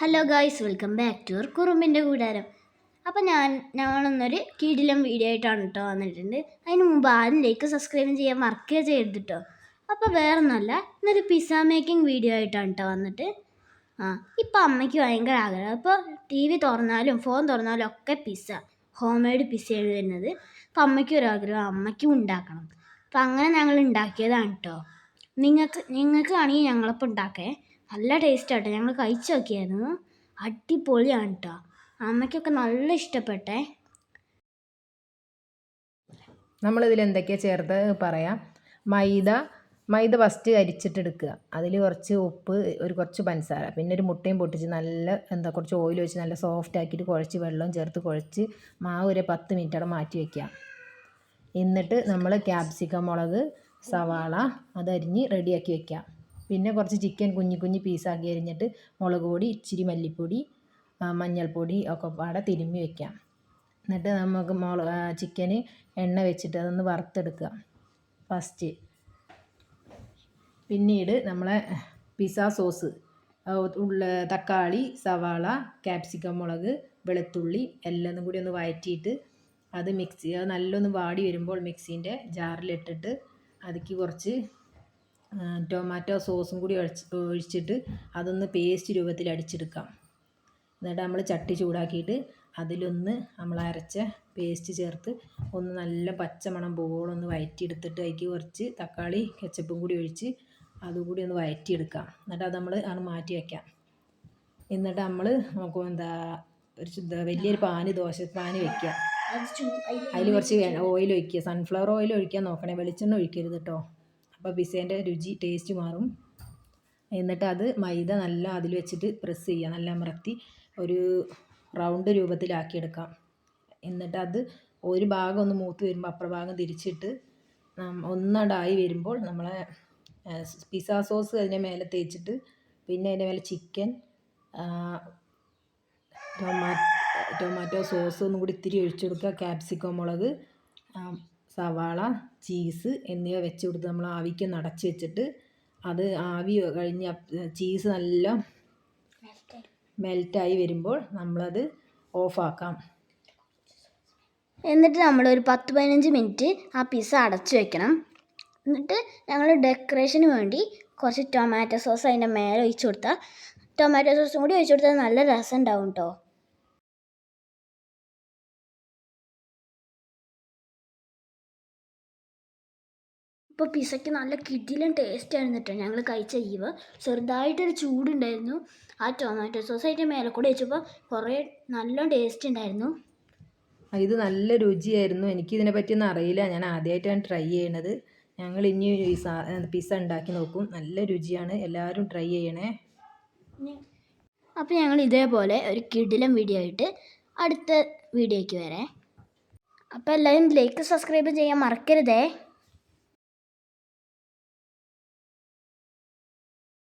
Hello guys, welcome back to കുറുമ്പിൻ്റെ കൂടാരം. അപ്പോൾ ഞങ്ങളൊന്നൊരു കിടിലം വീഡിയോ ആയിട്ടാണ് കേട്ടോ വന്നിട്ടുണ്ട്. അതിന് മുമ്പ് ആരും ലൈക്ക് സബ്സ്ക്രൈബ് ചെയ്യാൻ മറക്കുക ചെയ്തിട്ടോ. അപ്പോൾ വേറെ ഒന്നുമല്ല, ഇന്നൊരു പിസ്സ മേക്കിംഗ് വീഡിയോ ആയിട്ടാണ് കേട്ടോ വന്നിട്ട്. ഇപ്പോൾ അമ്മയ്ക്ക് ഭയങ്കര ആഗ്രഹം. അപ്പോൾ TV തുറന്നാലും ഫോൺ തുറന്നാലും ഒക്കെ ഹോം മെയ്ഡ് പിസ്സയാണ് വരുന്നത്. അപ്പോൾ അമ്മയ്ക്കൊരാഗ്രഹം, അമ്മയ്ക്കും ഉണ്ടാക്കണം. അപ്പോൾ അങ്ങനെ ഞങ്ങൾ ഉണ്ടാക്കിയതാണ് കേട്ടോ. നിങ്ങൾക്ക് ആണെങ്കിൽ ഞങ്ങളിപ്പോൾ ഉണ്ടാക്കേ നല്ല ടേസ്റ്റ് ആട്ടോ. ഞങ്ങൾ കഴിച്ചു നോക്കിയായിരുന്നു, അടിപൊളിയാണ് കേട്ടോ. അമ്മയ്ക്കൊക്കെ നല്ല ഇഷ്ടപ്പെട്ടെ. നമ്മളിതിൽ എന്തൊക്കെയാണ് ചേർത്ത് പറയാം. മൈദ ഫസ്റ്റ് അരിച്ചിട്ടെടുക്കുക. അതിൽ കുറച്ച് ഉപ്പ്, കുറച്ച് പഞ്ചസാര, പിന്നെ ഒരു മുട്ടയും പൊട്ടിച്ച് കുറച്ച് ഓയിൽ ഒഴിച്ച് നല്ല സോഫ്റ്റ് ആക്കിയിട്ട് കുഴച്ച് വെള്ളം ചേർത്ത് കുഴച്ച് മാവ് ഒരു 10 മിനിറ്റ് അവിടെ മാറ്റി വയ്ക്കുക. എന്നിട്ട് നമ്മൾ ക്യാപ്സിക്കം, മുളക്, സവാള അതരിഞ്ഞ് റെഡിയാക്കി വയ്ക്കുക. പിന്നെ കുറച്ച് ചിക്കൻ കുഞ്ഞു പീസാക്കി അരിഞ്ഞിട്ട് മുളക് പൊടി, ഇച്ചിരി മല്ലിപ്പൊടി, മഞ്ഞൾപ്പൊടി ഒക്കെ പാടെ തിരുമ്മി വയ്ക്കാം. എന്നിട്ട് നമുക്ക് ചിക്കന് എണ്ണ വെച്ചിട്ട് അതൊന്ന് വറുത്തെടുക്കുക ഫസ്റ്റ്. പിന്നീട് നമ്മളെ പിസ്സ സോസ്, തക്കാളി, സവാള, ക്യാപ്സിക്കം, മുളക്, വെളുത്തുള്ളി എല്ലാം കൂടി ഒന്ന് വഴറ്റിയിട്ട് അത് നല്ലൊന്ന് വാടി വരുമ്പോൾ മിക്സീൻ്റെ ജാറിലിട്ടിട്ട് അതിലേക്ക് കുറച്ച് ടൊമാറ്റോ സോസും കൂടി ഒഴിച്ചിട്ട് അതൊന്ന് പേസ്റ്റ് രൂപത്തിൽ അടിച്ചെടുക്കാം. എന്നിട്ട് നമ്മൾ ചട്ടി ചൂടാക്കിയിട്ട് അതിലൊന്ന് നമ്മൾ അരച്ച പേസ്റ്റ് ചേർത്ത് ഒന്ന് നല്ല പച്ചമണം പോകണം ഒന്ന് വഴറ്റിയെടുത്തിട്ട് അതിലേക്ക് കുറച്ച് തക്കാളി കെച്ചപ്പും കൂടി ഒഴിച്ച് അതുകൂടി ഒന്ന് വഴറ്റിയെടുക്കാം. എന്നിട്ട് അത് നമ്മൾ മാറ്റി വയ്ക്കാം. എന്നിട്ട് നമ്മൾ വലിയൊരു ദോശപ്പാന് വയ്ക്കുക. അതിൽ കുറച്ച് ഓയിൽ ഒഴിക്കുക. സൺഫ്ലവർ ഓയിൽ ഒഴിക്കാൻ നോക്കണേ, വെളിച്ചെണ്ണ ഒഴിക്കരുത് കേട്ടോ. അപ്പോൾ പിസ്സേൻ്റെ ടേസ്റ്റ് മാറും. എന്നിട്ട് അത് മൈദ നല്ല അതിൽ വെച്ചിട്ട് പ്രസ് ചെയ്യുക, നല്ല അമർത്തി ഒരു റൗണ്ട് രൂപത്തിലാക്കിയെടുക്കാം. എന്നിട്ട് അത് ഒരു ഭാഗം ഒന്ന് മൂത്ത് വരുമ്പോൾ അപ്പുറ ഭാഗം തിരിച്ചിട്ട് ഒന്നടായി വരുമ്പോൾ നമ്മളെ പിസ്സ സോസ് അതിൻ്റെ മേലെ തേച്ചിട്ട് പിന്നെ അതിൻ്റെ മേലെ ചിക്കൻ, ടൊമാറ്റോ സോസ് ഒന്നും കൂടി ഇത്തിരി ഒഴിച്ചു കൊടുക്കുക. ക്യാപ്സിക്കം, മുളക്, സവാള, ചീസ് എന്നിവ വെച്ച് കൊടുത്ത് നമ്മൾ ആവിക്ക് അടച്ച് വെച്ചിട്ട് അത് ആവി കഴിഞ്ഞ് ചീസ് നല്ല മെൽറ്റായി വരുമ്പോൾ നമ്മളത് ഓഫാക്കാം. എന്നിട്ട് നമ്മളൊരു 10-15 മിനിറ്റ് ആ പിസ്സ അടച്ചു വെക്കണം. എന്നിട്ട് ഞങ്ങൾ ഡെക്കറേഷന് വേണ്ടി കുറച്ച് ടൊമാറ്റോ സോസ് അതിൻ്റെ മേലെ ഒഴിച്ചു കൊടുത്താൽ, ടൊമാറ്റോ സോസും കൂടി ഒഴിച്ചു കൊടുത്താൽ നല്ല രസം ഉണ്ടാവും കേട്ടോ. ഇപ്പോൾ പിസ്സയ്ക്ക് നല്ല കിടിലൻ ടേസ്റ്റ് ആയിരുന്നു കേട്ടോ. ഞങ്ങൾ കഴിച്ച ചെറുതായിട്ടൊരു ചൂടുണ്ടായിരുന്നു. ആ ടൊമാറ്റോ സോസ് അതിൻ്റെ മേലെ കൂടെ വെച്ചപ്പോൾ കുറേ നല്ല ടേസ്റ്റ് ഉണ്ടായിരുന്നു. ഇത് നല്ല രുചിയായിരുന്നു. എനിക്കിതിനെ പറ്റിയൊന്നും അറിയില്ല, ഞാൻ ആദ്യമായിട്ടാണ് ട്രൈ ചെയ്യണത്. ഞങ്ങൾ ഇനി പിസ്സ ഉണ്ടാക്കി നോക്കും. നല്ല രുചിയാണ്, എല്ലാവരും ട്രൈ ചെയ്യണേ. അപ്പോൾ ഞങ്ങൾ ഇതേപോലെ ഒരു കിടിലൻ വീഡിയോ ആയിട്ട് അടുത്ത വീഡിയോയ്ക്ക് വരാം. അപ്പോൾ എല്ലാവരും ലൈക്ക് സബ്സ്ക്രൈബ് ചെയ്യാൻ മറക്കരുതേ.